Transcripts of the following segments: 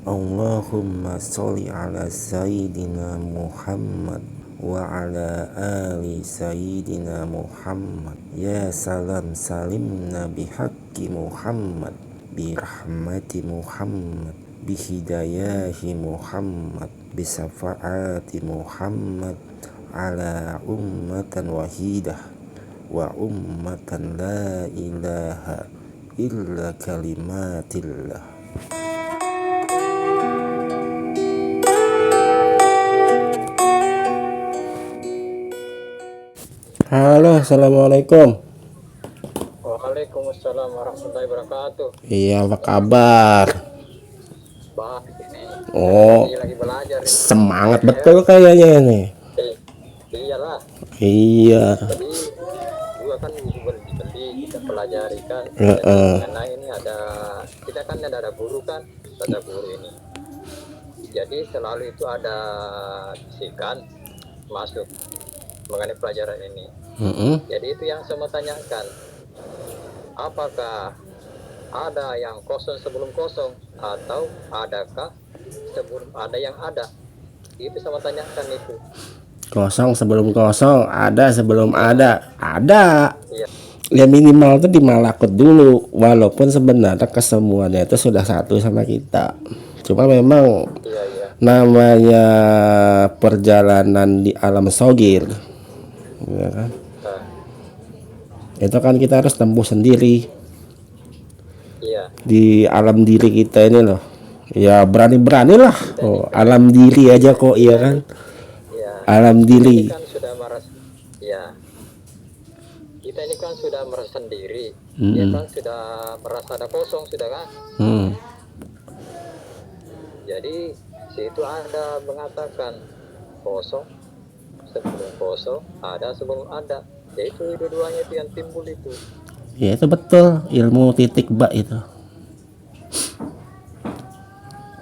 Allahumma sholli ala Sayyidina Muhammad wa ala ali Sayyidina Muhammad. Ya salam salimna bihaqqi Muhammad, birahmati Muhammad, bihidayahi Muhammad, bisafaati Muhammad, ala ummatan wahidah wa ummatan la ilaha illa kalimatillah. Halo, assalamualaikum. Waalaikumsalam warahmatullahi wabarakatuh. Iya, apa kabar? Baik ini. Oh, Lagi belajar ini. semangat betul kayaknya ini. Iyalah. Iya. Jadi gua kan beli kita pelajari kan. Karena ini kita kan ada guru kan, ada guru ini. Jadi selalu itu ada bisikan masuk mengenai pelajaran ini. Jadi itu yang saya mau tanyakan, apakah ada yang kosong sebelum kosong atau adakah sebelum ada yang ada? Itu saya mau tanyakan itu. Kosong sebelum kosong, ada sebelum ada. Iya. Ya minimal tuh di malakut dulu, walaupun sebenarnya kesemuanya itu sudah satu sama kita. Cuma memang namanya perjalanan di alam sogir, ya kan? Itu kan kita harus tempuh sendiri. Iya. Di alam diri kita ini loh. Ya berani-beranilah. Oh, alam diri aja kok, iya kan? Iya. Alam diri. Kita kan sudah merasa, ya. Kita ini kan sudah merasa sendiri. Ya kan sudah merasa ada kosong sudah kan? Jadi situ ada mengatakan kosong sebelum kosong, ada sebelum ada. Yaitu dua-duanya itu yang timbul itu. Ya itu betul, ilmu titik bak itu.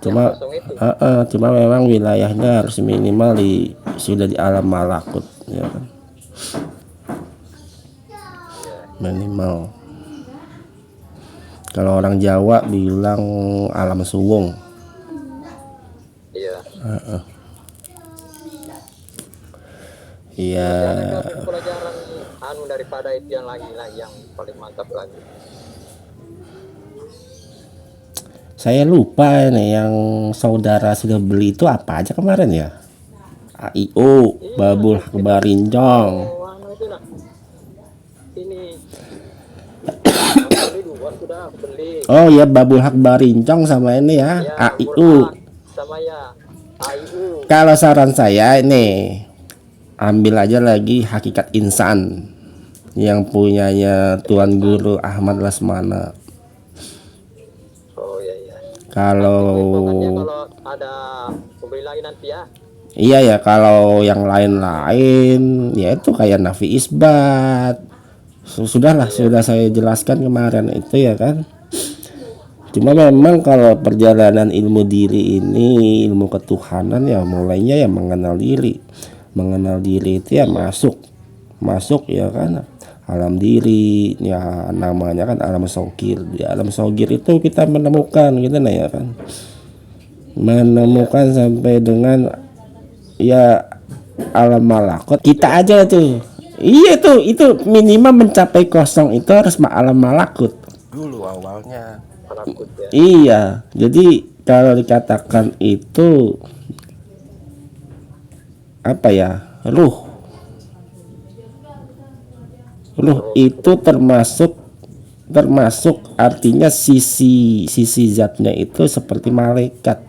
Cuma cuma memang wilayahnya harus minimal sudah di alam malakut, ya kan? Minimal. Kalau orang Jawa bilang alam suwung. Iya. Iya. Pelajaran daripada itu yang lagi yang paling mantap lagi. Saya lupa nih yang saudara sudah beli itu apa aja kemarin ya? AIO, Babul Hakbarincong. Oh ya, Babul Hakbarincong sama ini ya, AIU. Sama ya, AIU. Kalau saran saya ini ambil aja lagi Hakikat Insan yang punyanya Tuan Guru Ahmad Lasmana. Oh iya. Kalau ada pembeli lagi nanti ya. Iya ya, kalau yang lain-lain ya itu kayak Nafi Isbat. Sudahlah, sudah saya jelaskan kemarin itu ya kan. Cuma memang kalau perjalanan ilmu diri ini, ilmu ketuhanan ya mulainya ya mengenal diri. Mengenal diri itu ya masuk ya kan alam diri, ya namanya kan alam sogir. Di alam sogir itu kita menemukan gitu nah ya kan, menemukan sampai dengan ya alam malakut kita aja tuh. Iya tuh, itu minimal mencapai kosong itu harus alam malakut dulu awalnya. Malakut, ya. Iya, jadi kalau dikatakan itu apa ya, ruh itu termasuk artinya sisi zatnya itu seperti malaikat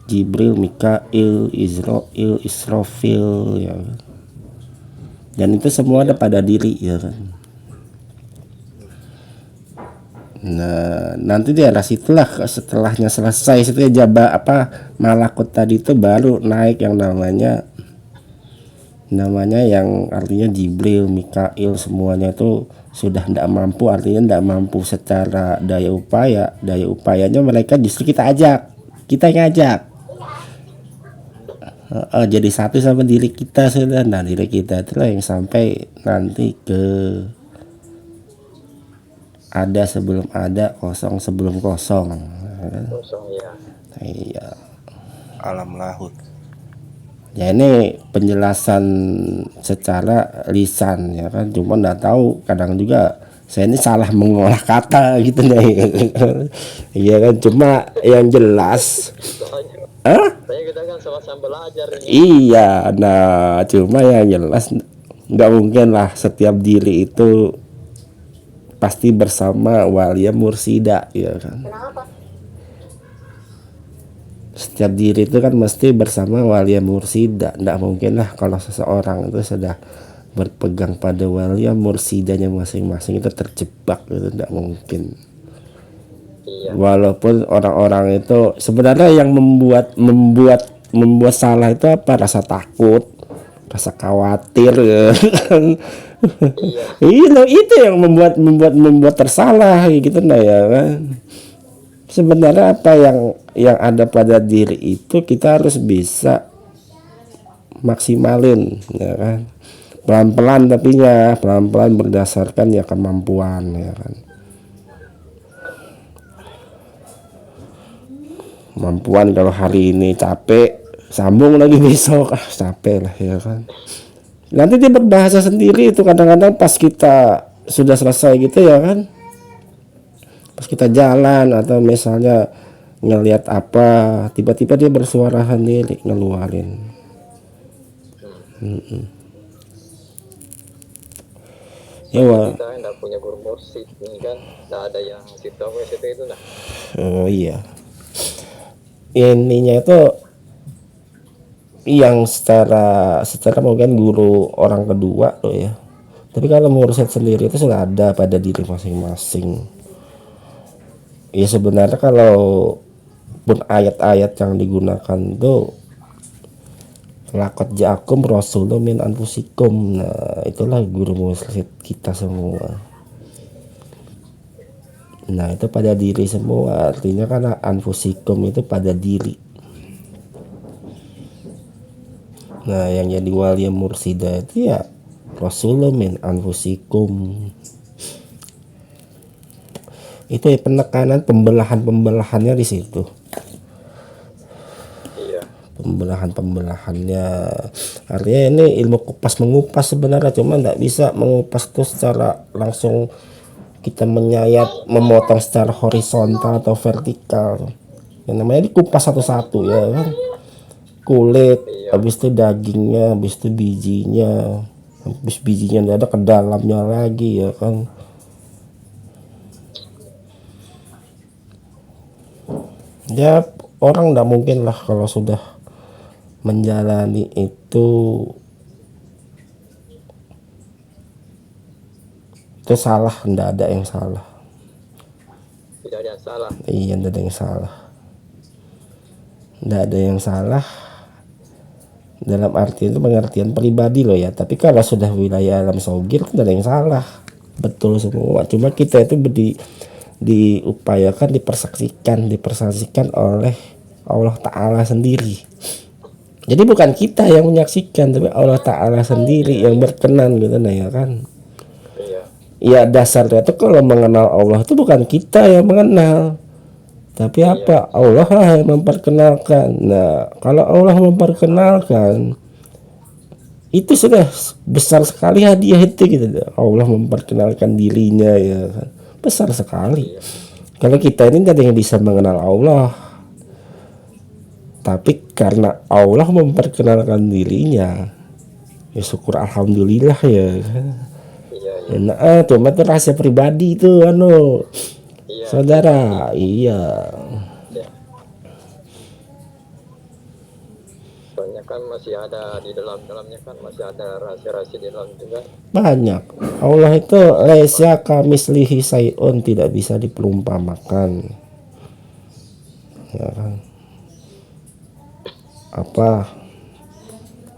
Jibril, Mikail, Israfil ya. Dan itu semua ada pada diri ya kan. Nah, nanti di arah situlah setelahnya selesai itu ya malakut tadi itu baru naik yang namanya yang artinya Jibril, Mikail semuanya itu sudah tidak mampu, artinya tidak mampu secara daya upayanya mereka justru kita ngajak jadi satu sama diri kita sudah. Nah diri kita itulah yang sampai nanti ke ada sebelum ada, kosong sebelum kosong. Kosong ya. Iya. alam laut. Ya ini penjelasan secara lisan ya kan, cuma nggak tahu kadang juga saya ini salah mengolah kata gitu nih. Iya kan, cuma yang jelas Saya kita kan sama-sama belajar ini. iya, nah cuma yang jelas nggak mungkin lah setiap diri itu pasti bersama walia mursida ya kan. Setiap diri itu kan mesti bersama walia mursida. Nggak mungkin lah kalau seseorang itu sudah berpegang pada walia mursidanya masing-masing itu terjebak, itu nggak mungkin. Iya. Walaupun orang-orang itu sebenarnya yang membuat salah itu apa? Rasa takut, rasa khawatir ya kan. Iya, itu yang membuat tersalah gitu nah ya kan. Sebenarnya apa yang ada pada diri itu kita harus bisa maksimalin ya kan. Pelan-pelan, tapi ya pelan-pelan berdasarkan ya kemampuan ya kan. Kemampuan kalau hari ini capek, sambung lagi besok capek lah ya kan. Nanti dia berbahasa sendiri itu kadang-kadang pas kita sudah selesai gitu ya kan. Pas kita jalan atau misalnya ngelihat apa, tiba-tiba dia bersuara sendiri ngeluarin. Ya wah. Kita nggak punya guru musik ini kan, nggak ada yang situ itu nah. Oh iya. Ininya itu yang secara mungkin guru orang kedua loh ya. Tapi kalau mursyid sendiri itu sudah ada pada diri masing-masing. Ya sebenarnya kalau pun ayat-ayat yang digunakan tuh laqad ja'akum rasulun min anfusikum. Nah, itulah guru mursyid kita semua. Nah, itu pada diri semua. Artinya kan anfusikum itu pada diri. Nah, yang jadi wali mursida itu ya rasulun min anfusikum. Itu ya penekanan pembelahannya di situ. Iya. Pembelahannya artinya ini ilmu kupas mengupas sebenarnya, cuma nggak bisa mengupas itu secara langsung kita menyayat memotong secara horizontal atau vertikal. Yang namanya dikupas satu-satu ya kan, kulit, habis itu dagingnya, habis itu bijinya, habis bijinya nggak ada ke dalamnya lagi ya kan. Ya orang nggak mungkin lah kalau sudah menjalani itu salah, nggak ada yang salah. Tidak ada yang salah. Iya, nggak ada yang salah, nggak ada yang salah dalam arti itu pengertian pribadi loh ya. Tapi kalau sudah wilayah alam sogir nggak ada yang salah, betul semua. Cuma kita itu diupayakan dipersaksikan oleh Allah Ta'ala sendiri. Jadi bukan kita yang menyaksikan, tapi Allah Ta'ala sendiri yang berkenan gitu nah ya kan. Ya dasarnya itu kalau mengenal Allah itu bukan kita yang mengenal, tapi apa? Allah lah yang memperkenalkan. Nah kalau Allah memperkenalkan itu sudah besar sekali hadiah itu gitu. Allah memperkenalkan dirinya ya kan, besar sekali. Kalau kita ini tidak ada yang bisa mengenal Allah, tapi karena Allah memperkenalkan dirinya, ya syukur alhamdulillah ya. Nah, cuma itu rahasia pribadi itu saudara. Iya. Soalnya kan masih ada di dalamnya kan masih ada rahasia-rahasia di dalam juga. Banyak. Allah itu laisa kamislihi sayun, tidak bisa diperumpamakan. Ya kan? Apa?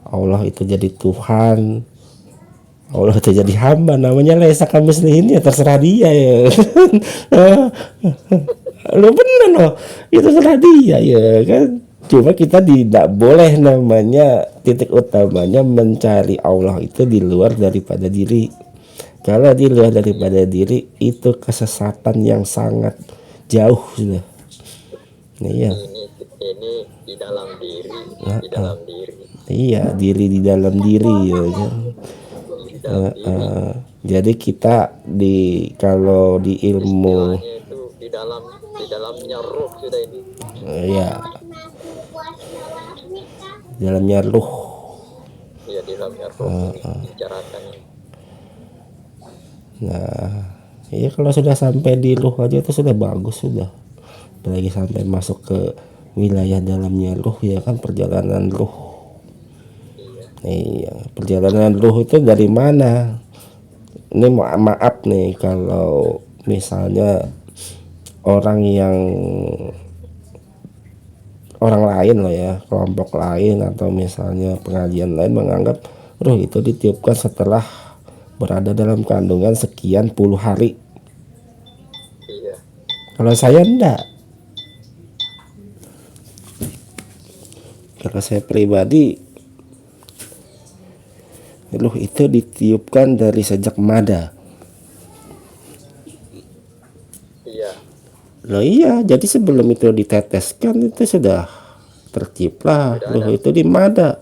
Allah itu jadi Tuhan, Allah itu jadi hamba, namanya laisa kamislihi, ya terserah dia ya. Lo bener loh, itu terserah dia ya kan. Cuma kita tidak boleh, namanya titik utamanya mencari Allah itu di luar daripada diri. Kalau di luar daripada diri itu kesesatan yang sangat jauh sudah. Nah, iya. Ini ini di dalam diri, di dalam diri, Iya, diri di dalam diri ya kan. di dalam diri. Jadi kita kalau di ilmu Istilahnya itu di dalamnya roh sudah ini. ya dalamnya ruh. Ya di dalamnya roh ini bicarakan ini. Nah, iya kalau sudah sampai di ruh aja itu sudah bagus sudah. Apalagi sampai masuk ke wilayah dalamnya ruh ya kan, perjalanan ruh. Iya, perjalanan ruh itu dari mana? Ini maaf nih kalau misalnya orang lain loh ya, kelompok lain atau misalnya pengajian lain menganggap ruh itu ditiupkan setelah berada dalam kandungan sekian puluh hari. Iya. Kalau saya enggak. Kalau saya pribadi, ruh itu ditiupkan dari sejak mada. Iya. Loh iya, jadi sebelum itu diteteskan itu sudah tercipta ruh itu di mada.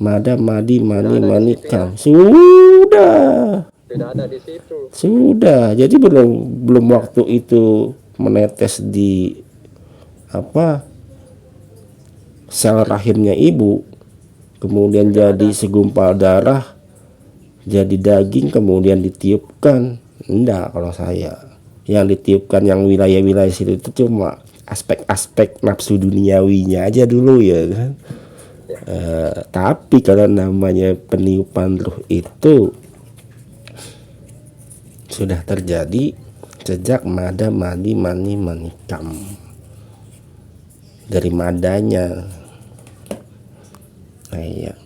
Mada, madi, mani, manikam. Sudah. Sudah ada di situ. Sudah. Jadi belum waktu itu menetes di sel rahimnya ibu, kemudian jadi segumpal darah, jadi daging, kemudian ditiupkan. Enggak, kalau saya yang ditiupkan yang wilayah-wilayah situ itu cuma aspek-aspek nafsu duniawinya aja dulu ya kan. Tapi kalau namanya peniupan ruh itu sudah terjadi sejak mada, madi, mani, manikam. Dari madanya. Nah, iya.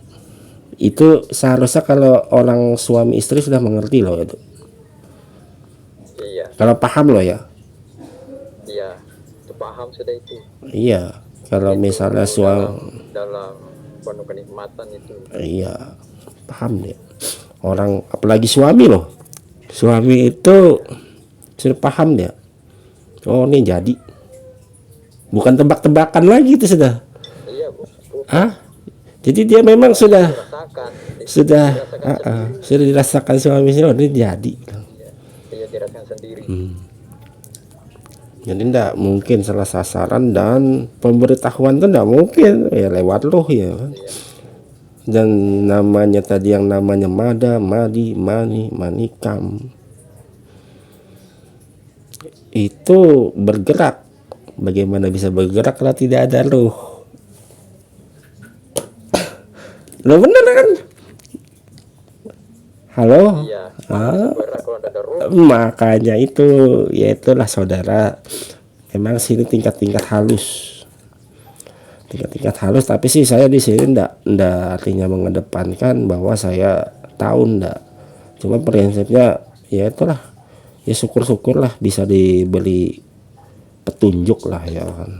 Itu seharusnya kalau orang suami istri sudah mengerti loh itu. Iya. Kalau paham loh ya. Iya. Itu paham sudah itu. Iya. Kalau misalnya dalam penuh kenikmatan itu. Iya, paham deh. Orang apalagi suami loh. Suami itu sudah paham dia. Oh ini jadi. Bukan tebak-tebakan lagi itu sudah. Iya, Bu. Jadi dia memang sudah Dirasakan sudah dirasakan suaminya. Oh ini jadi. Iya, dirasakan sendiri. Jadi enggak mungkin salah sasaran dan pemberitahuan itu enggak mungkin ya lewat ruh ya kan. Dan namanya tadi yang namanya mada, madi, mani, manikam itu bergerak. Bagaimana bisa bergerak kalau tidak ada ruh? Lo bener kan? Halo? Iya. Bergerak kalau ada ruh. Makanya itu, ya itulah saudara. Memang sini tingkat-tingkat halus. Tingkat-tingkat halus, tapi sih saya di sini ndak artinya mengedepankan bahwa saya tahu ndak. Cuma prinsipnya ya itulah. Ya syukur-syukurlah bisa diberi petunjuk lah ya kan.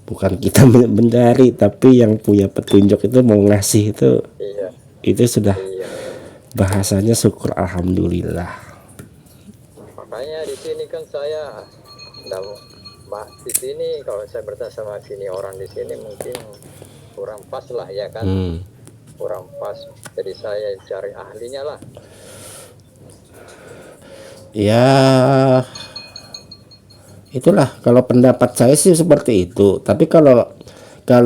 Bukan kita mencari, tapi yang punya petunjuk itu mau ngasih itu. Iya. Itu sudah Iya. bahasanya syukur alhamdulillah. Makanya di sini kan saya di sini kalau saya bertanya sama sini orang di sini mungkin kurang pas lah ya kan. Kurang pas. Jadi saya cari ahlinya lah. Ya itulah kalau pendapat saya sih seperti itu. Tapi kalau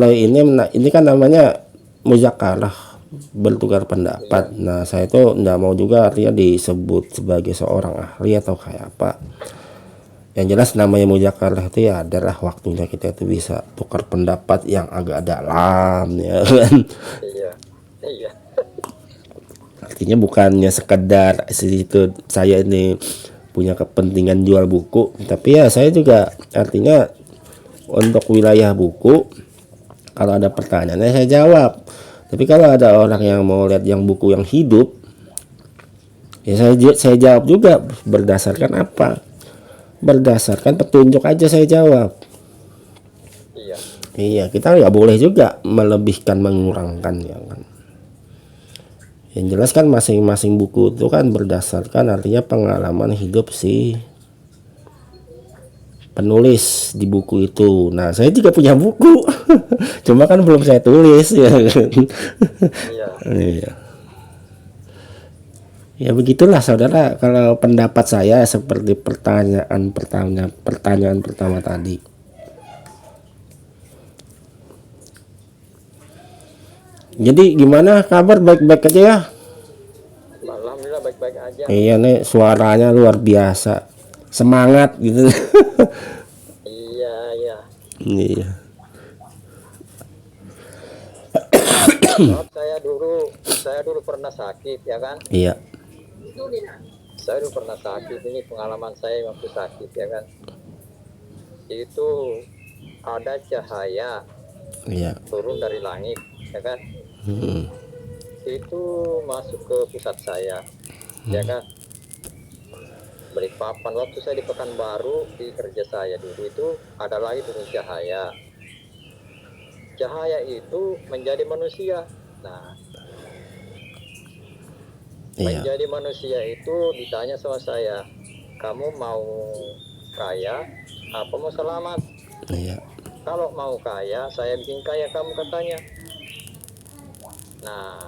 ini kan namanya muzakarah, bertukar pendapat. Nah saya itu nggak mau juga artinya disebut sebagai seorang ahli atau kayak apa. Yang jelas namanya muzakarah itu ya adalah waktunya kita itu bisa tukar pendapat yang agak dalam ya kan. Iya. Iya. Artinya bukannya sekedar situ saya ini punya kepentingan jual buku, tapi ya saya juga artinya untuk wilayah buku kalau ada pertanyaannya saya jawab. Tapi kalau ada orang yang mau lihat yang buku yang hidup, ya saya jawab juga berdasarkan apa? Berdasarkan petunjuk aja saya jawab. Iya. Iya, kita nggak boleh juga melebihkan mengurangkan ya kan. Yang jelas kan masing-masing buku itu kan berdasarkan artinya pengalaman hidup si penulis di buku itu. Nah, saya juga punya buku. Cuma kan belum saya tulis ya kan. Iya. Iya. Ya begitulah saudara, kalau pendapat saya seperti pertanyaan pertama tadi. Jadi gimana kabar, baik-baik aja ya? Alhamdulillah baik-baik aja. Iya nih, suaranya luar biasa. Semangat gitu. Iya, iya. Iya. Maaf, saya dulu pernah sakit ya kan. Iya. Saya dulu pernah sakit, ini pengalaman saya waktu sakit ya kan. Itu ada cahaya Iya. turun dari langit ya kan. Itu masuk ke pusat saya ya kan. Balikpapan, waktu saya di Pekanbaru di kerja saya dulu itu ada lagi turun cahaya. Cahaya itu menjadi manusia. Nah, Iya. menjadi manusia itu ditanya sama saya, kamu mau kaya apa mau selamat? Iya. Kalau mau kaya, saya bikin kaya kamu, katanya. Nah,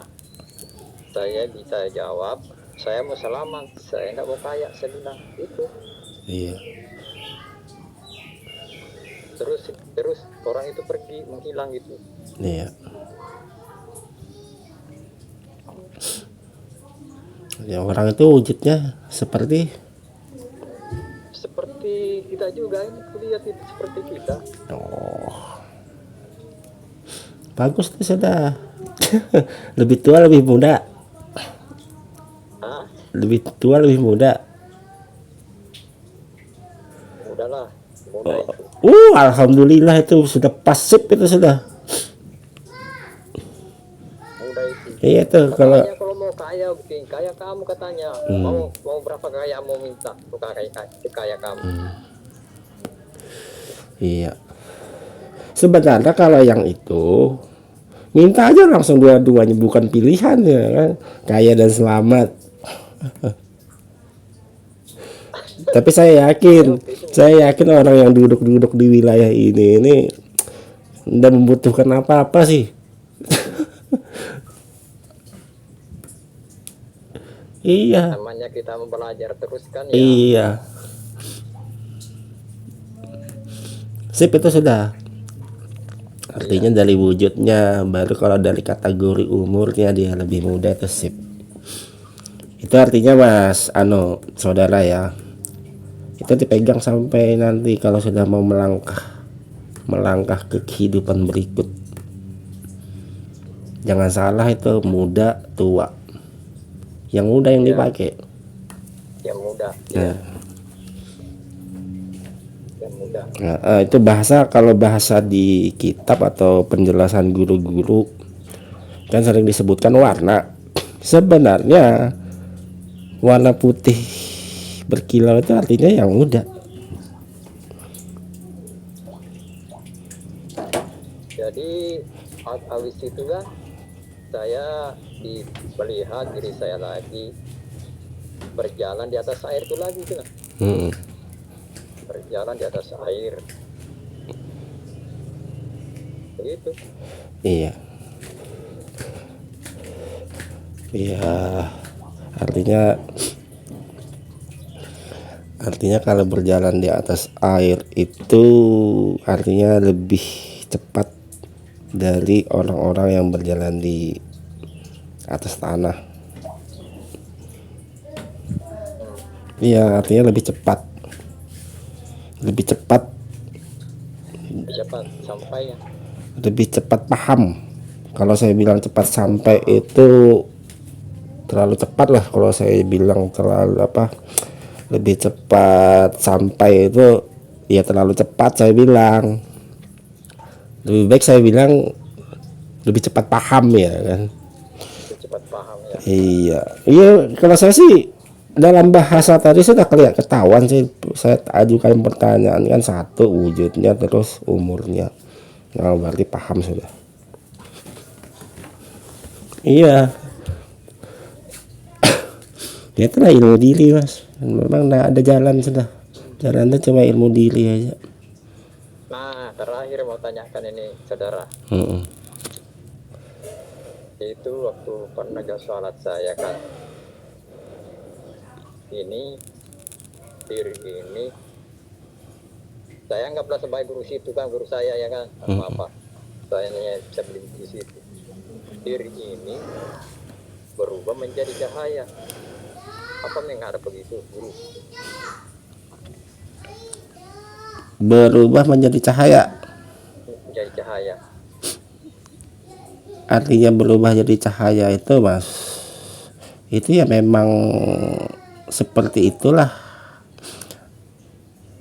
saya bisa jawab, saya mau selamat, saya nggak mau kaya, saya bilang itu. Iya. Terus orang itu pergi, menghilang gitu. Iya. Ya, orang itu wujudnya seperti kita juga ini kuliah itu seperti kita. bagus tuh sudah. Lebih tua lebih muda. Hah? Lebih tua lebih muda. Udahlah, muda itu. Alhamdulillah itu sudah pas sip itu sudah. Muda itu. Iya tuh kalau Katanya kalau mau kaya, bikin kaya kamu, katanya. Mau berapa kaya mau minta untuk kaya kamu. iya. Sebenarnya kalau yang itu minta aja langsung dua-duanya, bukan pilihan ya kan. Kaya dan selamat. Tapi saya yakin orang yang duduk-duduk di wilayah ini tidak membutuhkan apa-apa sih. Iya. Namanya kita mau belajar terus kan ya. Iya. Sip itu sudah. Artinya dari wujudnya, baru kalau dari kategori umurnya dia lebih muda itu sip. Itu artinya Mas saudara ya, itu dipegang sampai nanti kalau sudah mau melangkah ke kehidupan berikut. Jangan salah, itu muda tua, yang muda yang dipakai. Yang muda. Nah, Yang muda. itu kalau bahasa di kitab atau penjelasan guru-guru kan sering disebutkan warna. Sebenarnya warna putih berkilau itu artinya yang muda. Jadi habis itu kan saya melihat diri saya lagi berjalan di atas air itu lagi kan. Berjalan di atas air. Begitu. Iya. Iya. Artinya kalau berjalan di atas air itu artinya lebih cepat dari orang-orang yang berjalan di atas tanah. Iya, artinya lebih cepat sampainya. Lebih cepat paham. Kalau saya bilang cepat sampai itu terlalu cepat lah. Kalau saya bilang lebih cepat sampai itu ya terlalu cepat saya bilang. Lebih baik saya bilang lebih cepat paham ya kan. Lebih cepat paham ya. Iya, kalau saya sih dalam bahasa tadi sudah ketahuan sih. Saya ajukan pertanyaan kan, satu wujudnya, terus umurnya. Nah, berarti paham sudah. Iya. Ya itulah ilmu diri Mas. Memang ada jalan sudah. Jalan itu cuma ilmu diri aja. Nah, terakhir mau tanyakan ini, saudara. Mm-mm. Itu waktu penegak sholat saya kan. Ini, diri ini, saya anggaplah sebagai guru situ kan, guru saya ya kan. Apa? Saya bisa beli di situ. Diri ini berubah menjadi cahaya. Apa mengarah begitu, guru? Berubah menjadi cahaya. Menjadi cahaya. Artinya berubah jadi cahaya itu, Mas, itu ya memang seperti itulah.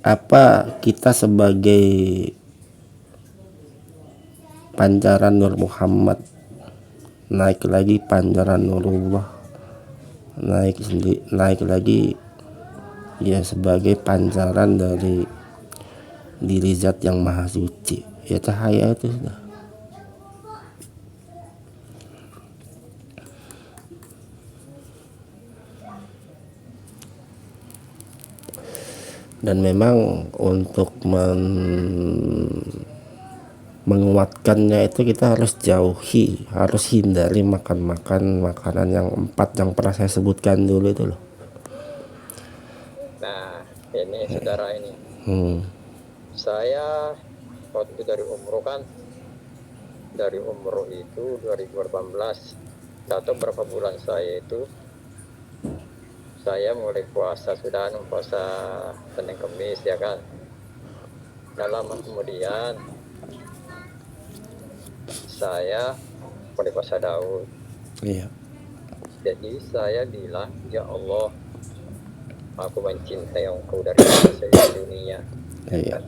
Apa kita sebagai pancaran Nur Muhammad naik lagi pancaran Nurullah, naik lagi ya sebagai pancaran dari diri zat yang maha suci, ya cahaya itu sudah. Dan memang untuk menguatkannya itu kita harus jauhi, harus hindari makan makanan yang 4 yang pernah saya sebutkan dulu itu loh. Nah, ini saudara ini. Saya waktu itu dari umroh kan, dari umroh itu 2018, atau berapa bulan saya itu saya mulai puasa, sudah puasa Senin Kemis ya kan. Nah, lama kemudian saya mulai puasa Daud. Iya. Jadi saya bilang, ya Allah, aku mencintai Engkau dari seluruh dunia. Iya.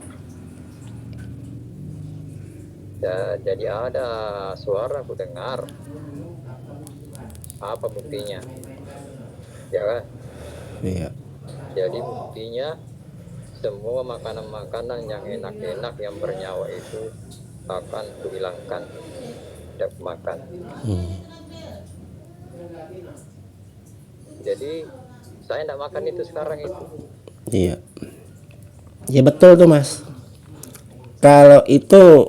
Ya, jadi ada suara aku dengar. Apa buktinya? Ya kan? Iya. Jadi buktinya semua makanan-makanan yang enak-enak yang bernyawa itu akan kuhilangkan, tidak makan. Jadi saya tidak makan itu sekarang itu. Iya. Ya betul tuh, Mas. Kalau itu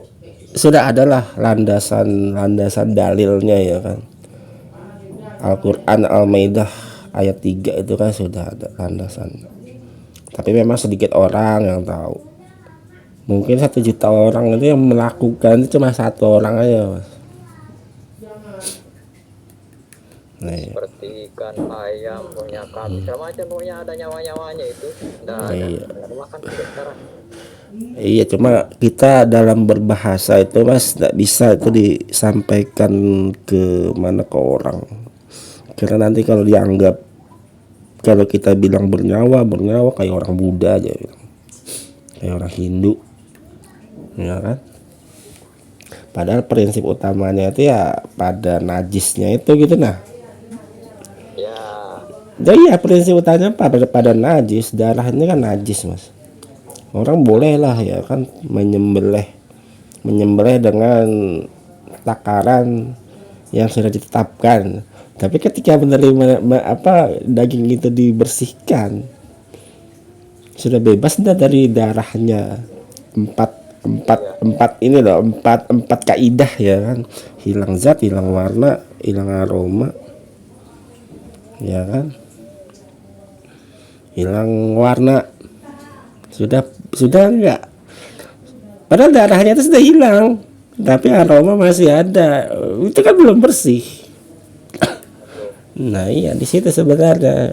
sudah adalah landasan dalilnya ya kan. Al-Quran Al-Maidah ayat 3 itu kan sudah ada landasan. Tapi memang sedikit orang yang tahu. Mungkin 1 juta orang itu yang melakukan itu cuma 1 orang aja, Mas. Nah, iya. Seperti ikan, ayam, punya kambing, segala macam pokoknya ada nyawa-nyawanya itu. Tidak ada. Iya. Tidak makan juga sekarang. Iya, cuma kita dalam berbahasa itu, Mas, tidak bisa itu disampaikan ke mana ke orang. Karena nanti kalau dianggap, kalau kita bilang bernyawa kayak orang Buddha aja, kayak orang Hindu, ya kan? Padahal prinsip utamanya itu ya pada najisnya itu gitu nah. Ya, Jadi ya prinsip utamanya pada najis, darah ini kan najis, Mas. Orang boleh lah ya kan menyembelih dengan takaran yang sudah ditetapkan. Tapi ketika menerima daging itu dibersihkan, sudah bebas dah dari darahnya. Empat ini loh, empat kaidah ya kan. Hilang zat, hilang warna, hilang aroma, ya kan. Hilang warna. Sudah enggak. Padahal darahnya itu sudah hilang, tapi aroma masih ada. Itu kan belum bersih. Nah iya, di situ sebenarnya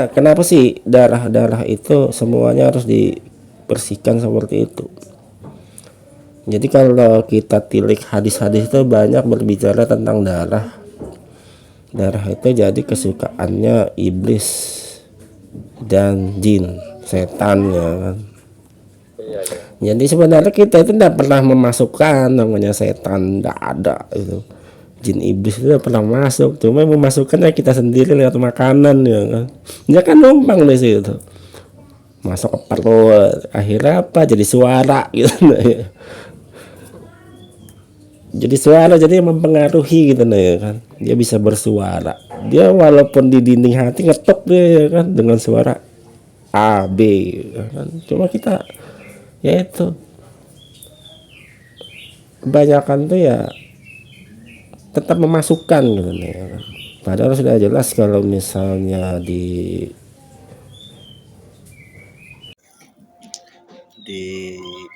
kenapa sih darah itu semuanya harus dibersihkan seperti itu. Jadi kalau kita tilik hadis-hadis itu banyak berbicara tentang darah itu jadi kesukaannya iblis dan jin, setan ya kan. Jadi sebenarnya kita itu tidak pernah memasukkan namanya setan, tidak ada itu. Jin iblis itu pernah masuk, cuma memasukkannya kita sendiri lewat makanan ya kan. Dia kan numpang di situ, masuk ke perut, akhirnya apa? Jadi suara gitu nah, ya. Jadi suara jadi mempengaruhi gitu nah ya kan. Dia bisa bersuara. Dia walaupun di dinding hati ngetok dia ya kan dengan suara. A B ya kan. Cuma kita ya itu kebanyakan tuh ya tetap memasukkan gitu ya kan. Padahal sudah jelas kalau misalnya di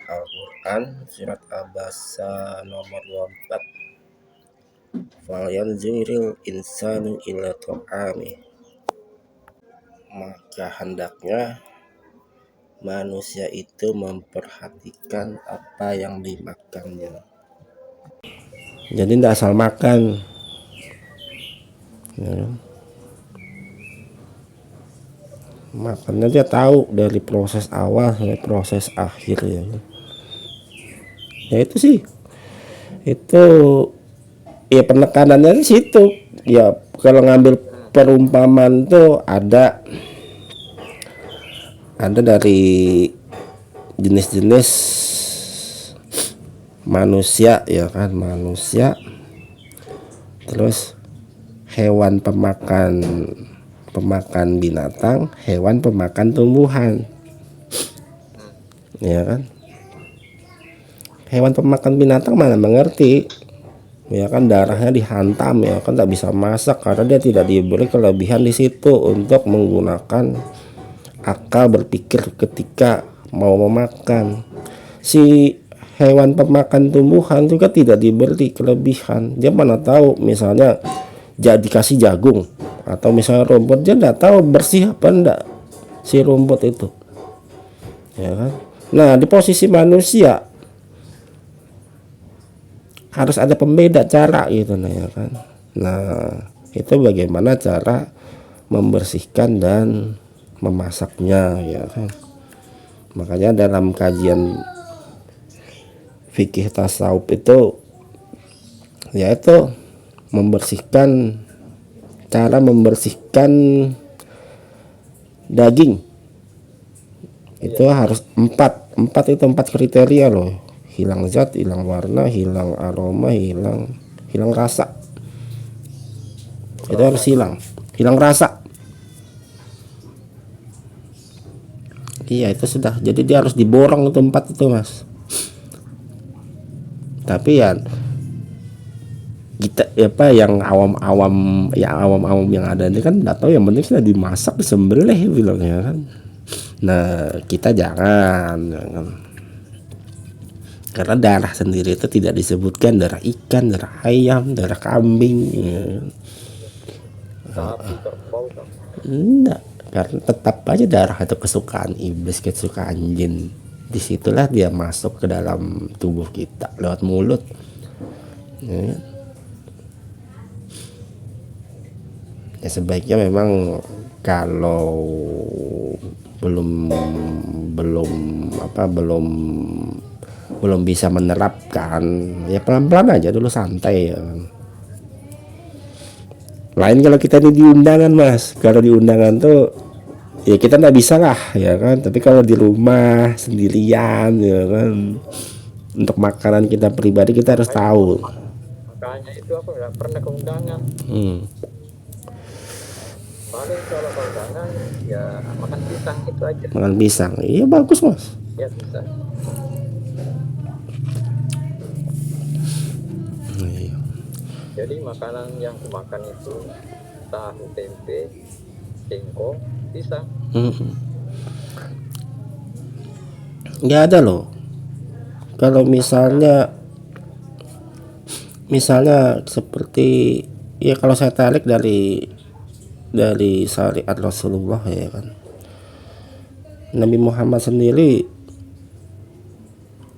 Al-Quran surat Abasa nomor 24, falyanzuril insanu ila ta'ami, maka hendaknya manusia itu memperhatikan apa yang dimakannya. Jadi tidak asal makan ya. Makannya dia tahu dari proses awal sampai proses akhir ya. Ya itu sih, itu ya penekanannya di situ ya. Kalau ngambil perumpamaan tuh ada dari jenis-jenis manusia ya kan, manusia, terus hewan pemakan binatang, hewan pemakan tumbuhan ya kan. Hewan pemakan binatang mana mengerti ya kan, darahnya dihantam ya kan, tak bisa masak karena dia tidak diberi kelebihan di situ untuk menggunakan akal berpikir ketika mau memakan. Si hewan pemakan tumbuhan juga tidak diberi kelebihan. Dia mana tahu misalnya dikasih jagung atau misalnya rumput, dia tidak tahu bersih apa enggak si rumput itu ya kan. Nah di posisi manusia harus ada pembeda cara gitu nah ya kan. Nah itu bagaimana cara membersihkan dan memasaknya ya kan. Makanya dalam kajian fikih tasawuf itu yaitu membersihkan, cara membersihkan daging itu harus empat itu empat kriteria loh. Hilang zat, hilang warna, hilang aroma, hilang rasa. Itu harus hilang rasa. Iya itu sudah. Jadi dia harus diborong itu empat itu mas. Tapi ya kita apa yang awam-awam yang ada ini kan nggak tahu, yang penting sudah dimasak disembelih bilangnya kan. Nah kita jangan. Karena darah sendiri itu tidak disebutkan darah ikan, darah ayam, darah kambing ya. Enggak, karena tetap aja darah itu kesukaan iblis, kesukaan jin. Disitulah dia masuk ke dalam tubuh kita lewat mulut ya. Ya sebaiknya memang kalau belum bisa menerapkan ya pelan-pelan aja dulu, santai ya. Lain kalau kita ini di undangan mas, kalau di undangan tuh ya kita nggak bisa lah ya kan. Tapi kalau di rumah sendirian ya kan, untuk makanan kita pribadi kita harus tahu. Makanya itu aku nggak pernah ke undangan. Paling kalau ke undangan ya makan pisang itu aja. Makan pisang, iya bagus mas. Ya bisa. Jadi makanan yang kumakan itu tahu, tempe, singkong, pisang. Nggak ada loh. Kalau misalnya seperti ya, kalau saya tarik dari syariat Rasulullah ya kan, Nabi Muhammad sendiri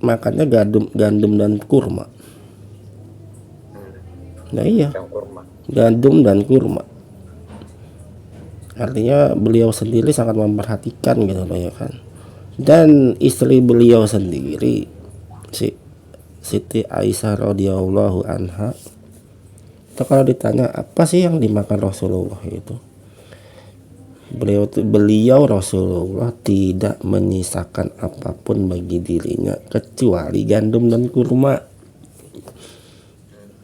makannya gandum dan kurma. Nah iya, gandum dan kurma. Artinya beliau sendiri sangat memperhatikan gitu loh ya kan. Dan istri beliau sendiri Siti Aisyah radhiyallahu anha itu kalau ditanya apa sih yang dimakan Rasulullah itu, beliau Rasulullah tidak menyisakan apapun bagi dirinya kecuali gandum dan kurma.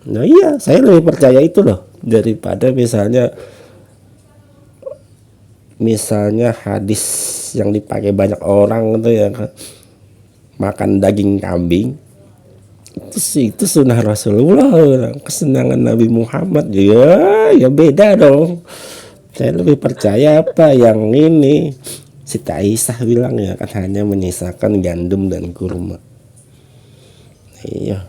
Nah iya, saya lebih percaya itu loh daripada misalnya misalnya hadis yang dipakai banyak orang itu ya kan, makan daging kambing, itu sunnah Rasulullah, kesenangan Nabi Muhammad, ya beda dong. Saya lebih percaya apa yang ini Siti Aisyah bilang ya kan, hanya menyisakan gandum dan kurma. Iya,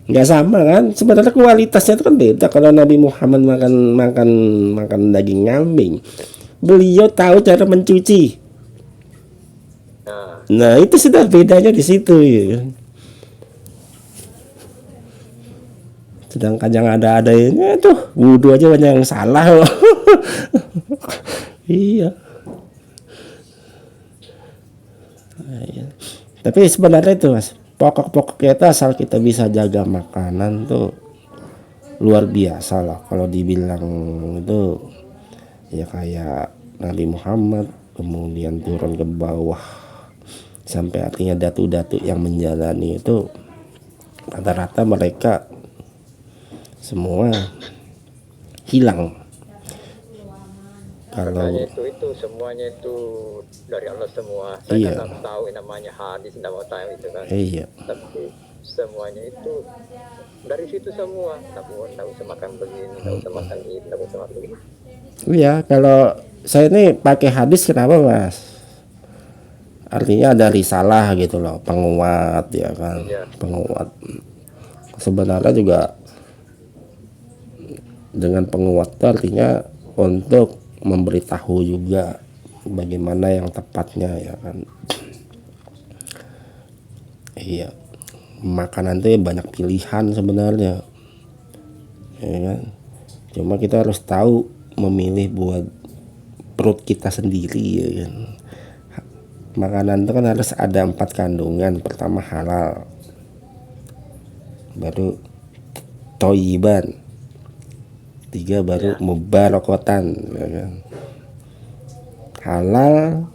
nggak sama kan, sebenarnya kualitasnya itu kan beda. Kalau Nabi Muhammad makan makan makan daging kambing, beliau tahu cara mencuci. Nah, Nah itu sudah bedanya di situ ya kan. Sedangkan yang ada ini tuh wudhu aja banyak yang salah loh. Iya. Nah, iya. Tapi sebenarnya itu mas, pokok-pokoknya itu asal kita bisa jaga makanan tuh luar biasa lah. Kalau dibilang itu ya kayak Nabi Muhammad kemudian turun ke bawah sampai artinya datu-datu yang menjalani itu rata-rata mereka semua hilang. Kalau makanya itu semuanya itu dari Allah semua. Saya Iya. kan nggak tahu yang namanya hadis, nggak mau tahu itu kan. iya Tapi semuanya itu dari situ semua. Nggak usah makan begini, nggak usah makan ini, nggak usah makan ini. iya, kalau saya ini pakai hadis kenapa mas? Artinya ada risalah gitu loh, penguat ya kan, Iya. penguat. Sebenarnya juga dengan penguat itu artinya untuk memberitahu juga bagaimana yang tepatnya ya kan. Iya, makanan itu banyak pilihan sebenarnya ya kan, cuma kita harus tahu memilih buat perut kita sendiri ya kan. Makanan itu kan harus ada 4 kandungan. Pertama halal, baru toyiban, 3 baru mubarokotan ya kan. Halal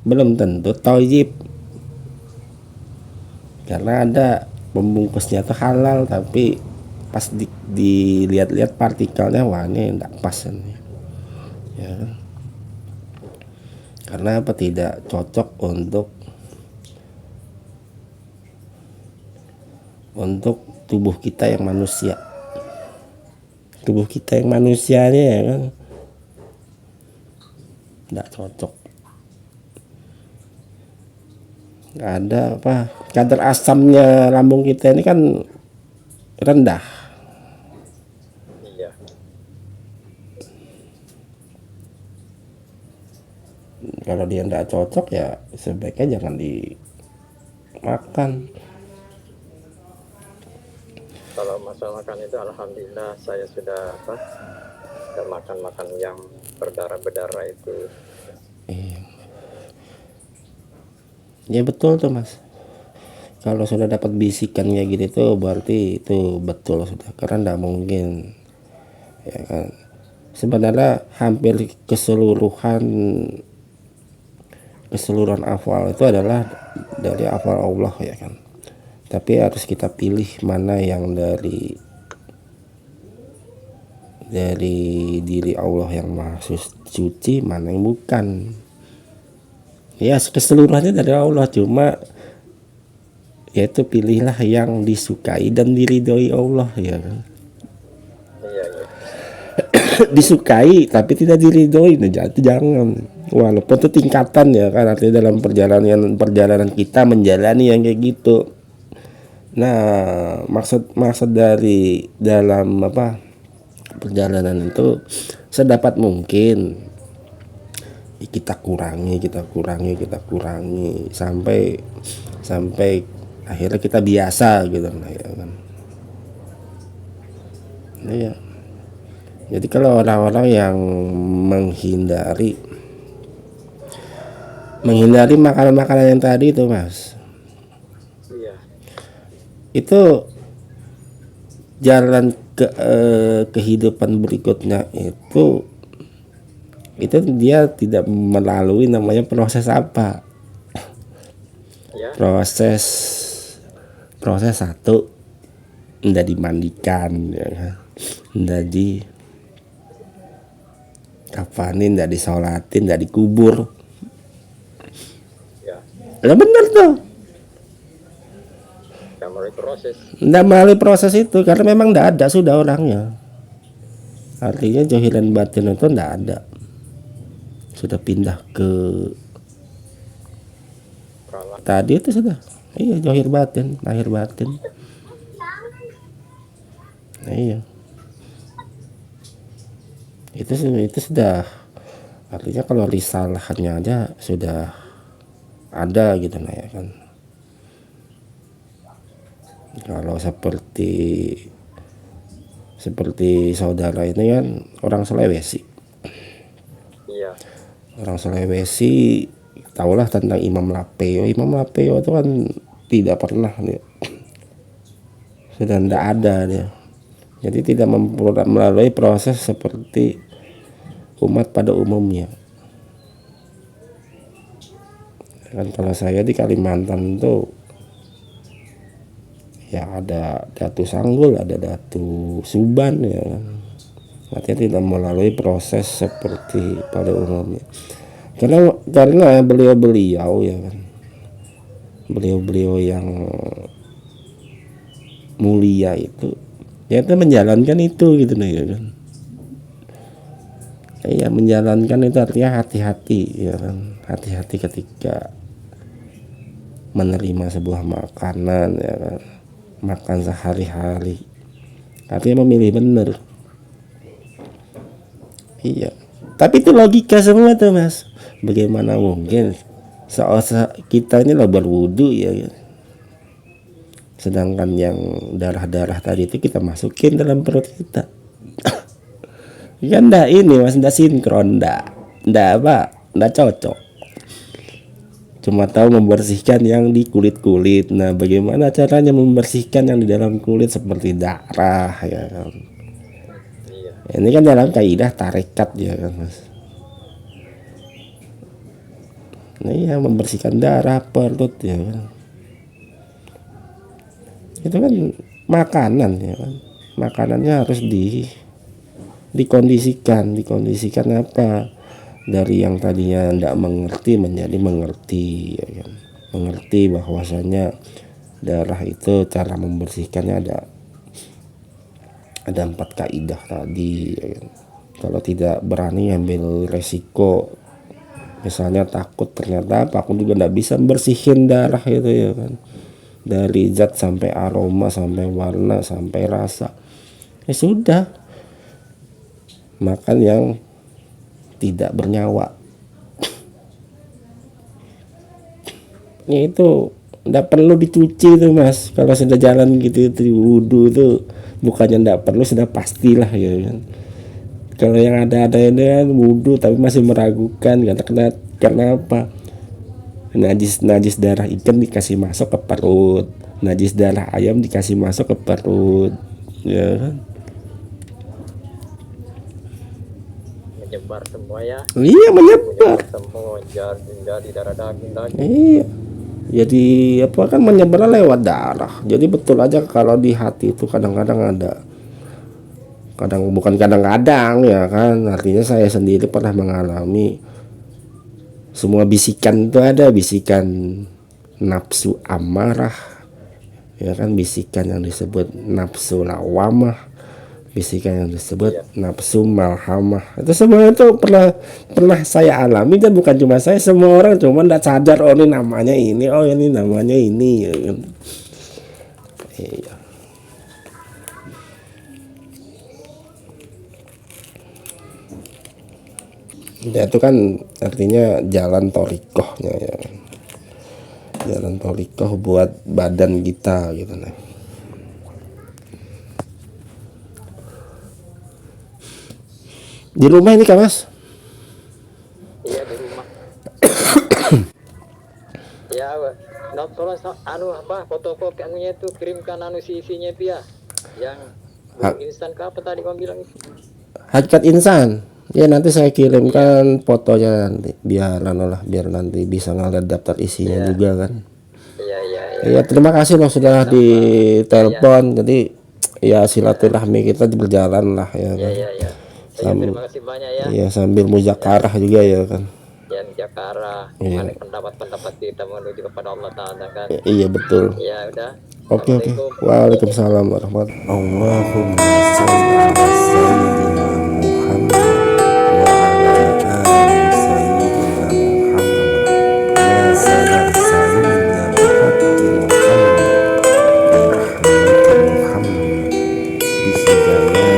belum tentu toyib, karena ada pembungkusnya tuh halal tapi pas dilihat-lihat partikelnya, wah ini enggak pas ini ya kan. Karena apa, tidak cocok untuk tubuh kita yang manusia. Tubuh kita yang manusianya ya kan enggak cocok. Nggak ada apa, kadar asamnya lambung kita ini kan rendah. Iya. Kalau dia nggak cocok ya sebaiknya jangan dimakan. Kalau masalah makan itu alhamdulillah saya sudah makan yang berdarah itu. Ya betul tuh mas, kalau sudah dapat bisikan kayak gitu tuh berarti itu betul sudah, karena nggak mungkin ya kan. Sebenarnya hampir keseluruhan afal itu adalah dari afal Allah ya kan, tapi harus kita pilih mana yang dari diri Allah yang maha suci, mana yang bukan. Ya keseluruhannya dari Allah, cuma yaitu pilihlah yang disukai dan diridhoi Allah ya kan. Iya, iya. Disukai tapi tidak diridhoi, nah jangan, walaupun itu tingkatan ya kan, artinya dalam perjalanan kita menjalani yang kayak gitu. Nah maksud dari dalam perjalanan itu sedapat mungkin kita kurangi sampai akhirnya kita biasa gitu nah, ya kan. Nah, ya. Jadi kalau orang-orang yang menghindari makanan-makanan yang tadi itu mas, Iya. itu jalan ke kehidupan berikutnya itu dia tidak melalui namanya proses apa, Ya. proses satu, ndak dimandikan ya kan, ndak kafanin, nggak disolatin, nggak dikubur. Ya, Ya bener tuh, nggak melalui proses. nggak melalui proses itu karena memang nggak ada sudah orangnya. Artinya jahilan batin itu nggak ada, sudah pindah ke Kalau tadi itu sudah. Iya, jahir batin, lahir batin. Nah, iya. Itu sudah, artinya kalau risalahnya aja sudah ada gitu nah ya kan. Kalau seperti saudara ini kan orang Sulawesi. iya, Orang Sulawesi tahulah tentang Imam Lapeo. Imam Lapeo itu kan tidak pernah dia, sudah tidak ada dia. Jadi tidak melalui proses seperti umat pada umumnya. Kan kalau saya di Kalimantan itu ya ada Datu Sanggul, ada Datu Suban ya kan. Artinya tidak melalui proses seperti pada umumnya. Karena beliau-beliau ya kan, beliau-beliau yang mulia itu ya itu menjalankan itu gitu nih ya kan. Ya menjalankan itu artinya hati-hati ya kan, hati-hati ketika menerima sebuah makanan ya kan, makan sehari-hari, artinya memilih benar. Iya, tapi itu logika semua tuh mas. Bagaimana mungkin kita ini lo berwudu ya kan? Sedangkan yang darah-darah tadi itu kita masukin dalam perut kita. Kan ndak ini mas, ndak sinkron, ndak cocok. Cuma tahu membersihkan yang di kulit-kulit. Nah bagaimana caranya membersihkan yang di dalam kulit seperti darah ya kan. iya, Ini kan dalam kaidah tarekat ya kan mas. Nah iya, membersihkan darah perut ya kan. Itu kan makanan ya kan. Makanannya harus dikondisikan apa, dari yang tadinya tidak mengerti menjadi mengerti ya kan? Mengerti bahwasanya darah itu cara membersihkannya ada 4 kaidah tadi ya kan? Kalau tidak berani ambil resiko, misalnya takut ternyata aku juga tidak bisa bersihin darah itu ya kan, dari zat sampai aroma sampai warna sampai rasa, ya sudah makan yang tidak bernyawa. Ya itu tidak perlu dicuci tuh mas. Kalau sudah jalan gitu itu wudhu itu bukannya tidak perlu, sudah pastilah ya kan. Kalau yang ada ini kan wudhu tapi masih meragukan karena apa? Najis darah ikan dikasih masuk ke perut, najis darah ayam dikasih masuk ke perut ya kan. menyebar semua ya, Iya menyebar. semua jadi darah daging lagi. Iya. Jadi apa kan menyebar lewat darah. Jadi betul aja kalau di hati itu kadang-kadang ada, bukan kadang-kadang ya kan. Artinya saya sendiri pernah mengalami semua bisikan itu ada, bisikan nafsu amarah ya kan, bisikan yang disebut nafsu lawamah, bisikan yang disebut nafsu malhamah. Itu semua itu pernah saya alami, dan bukan cuma saya, semua orang, cuma tidak sadar oh ini namanya ini, oh ini namanya ini ya kan. Iya. Ya, itu kan artinya jalan torikohnya ya, jalan torikoh buat badan kita gitu nah. Di rumah ini kan mas? Iya di rumah. Ya, nah, tolong fotokopi anunya itu kirimkan isinya itu ya, yang instan ke apa tadi kamu bilang itu? Hakikat insan. Ya nanti saya kirimkan fotonya nanti biar nanti bisa ngeliat daftar isinya juga kan. Iya. Ya terima kasih loh sudah ditelepon. Jadi ya silaturahmi kita berjalan lah ya kan. Iya. Terima kasih banyak ya. Iya, sambil muzakarah juga ya kan. Yang Jakarta, Iya. mengenai pendapat-pendapat kita menuju kepada Allah Ta'ala kan. Iya betul. Ya udah. Oke. Assalamualaikum. Waalaikumsalam warahmatullahi wabarakatuh. Allahumma sholli ala sayyidina Muhammad wa ala ali sayyidina Muhammad. Ya salam sayyidina bihaqqi Muhammad bi rahmati Muhammad bi hidayah